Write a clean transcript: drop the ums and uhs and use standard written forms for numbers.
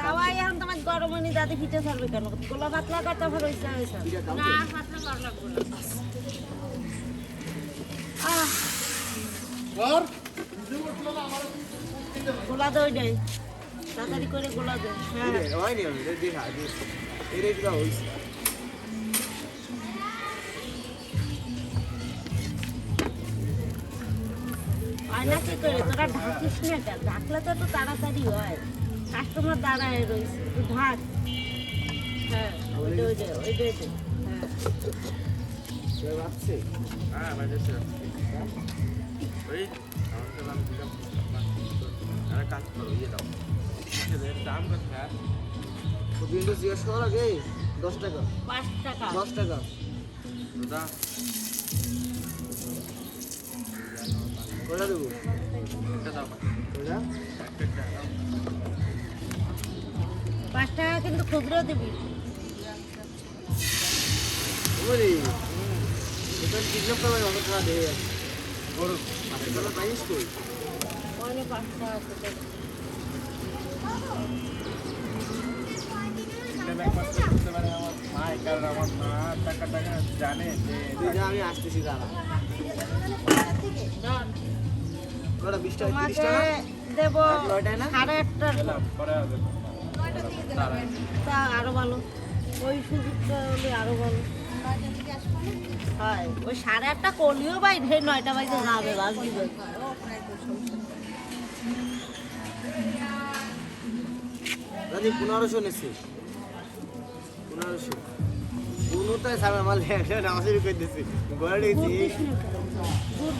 তাওয়াই এখন তোমার গরমনি দাদি পিঠে ছাড়বে কেন গোলা পাতলা কাটা ফের হইছে না পাতলা কর লাগবে না কর গোলা দই দেই তাড়াতাড়ি করে গোলা দে হ্যাঁ হয়নি দেখা এই রেটটা হইছে আয়না কি করে তোরা ঢাকিস না কেন ঢাকলে তো একটু তাড়াতাড়ি হয় কাস্টমার দাঁড়ায় রয়েছে তুই ঢাক হ্যাঁ ওই হ্যাঁ রাখছে হ্যাঁ বাজেছে ওই আমাকে নাম দিলাম আরে কাজ করো ইয়ে দাও এর দাম কত স্যার তো বিন্দু জিজ্ঞেস করার আগে 10 টাকা 5 টাকা 10 টাকা দাদা কয়টা দেবো একটা দাও কয়টা একটা 5 টাকা কিন্তু খুচরো দিবি ওরে এটা কিডন্যাপ করবে অনেক টাকা দেয় গরু আসলে প্রাইস কই ওখানে 5 টাকা আছে ব্যাপার করতে পারে আমার মা কারণ আমার মা টাকা জানে যে তুই যা আমি আসতেছি দাঁড়া কয়টা 20 টাকা 30 তোমাকে টাকা দেব নয়টায় না? 8.5 এলাম পরে হবে তা আরো ভালো ওই সুযোগটা হলে আরো ভালো হয় ওই 8.5টা করলিও ভাই ঢের 9টা বাজে যাবে বাস দিবে দাদি 1500 নেছি 1500 কোনোটাই সামনে আমার লেখা নামাজের কই দিছি গড়ে দিছি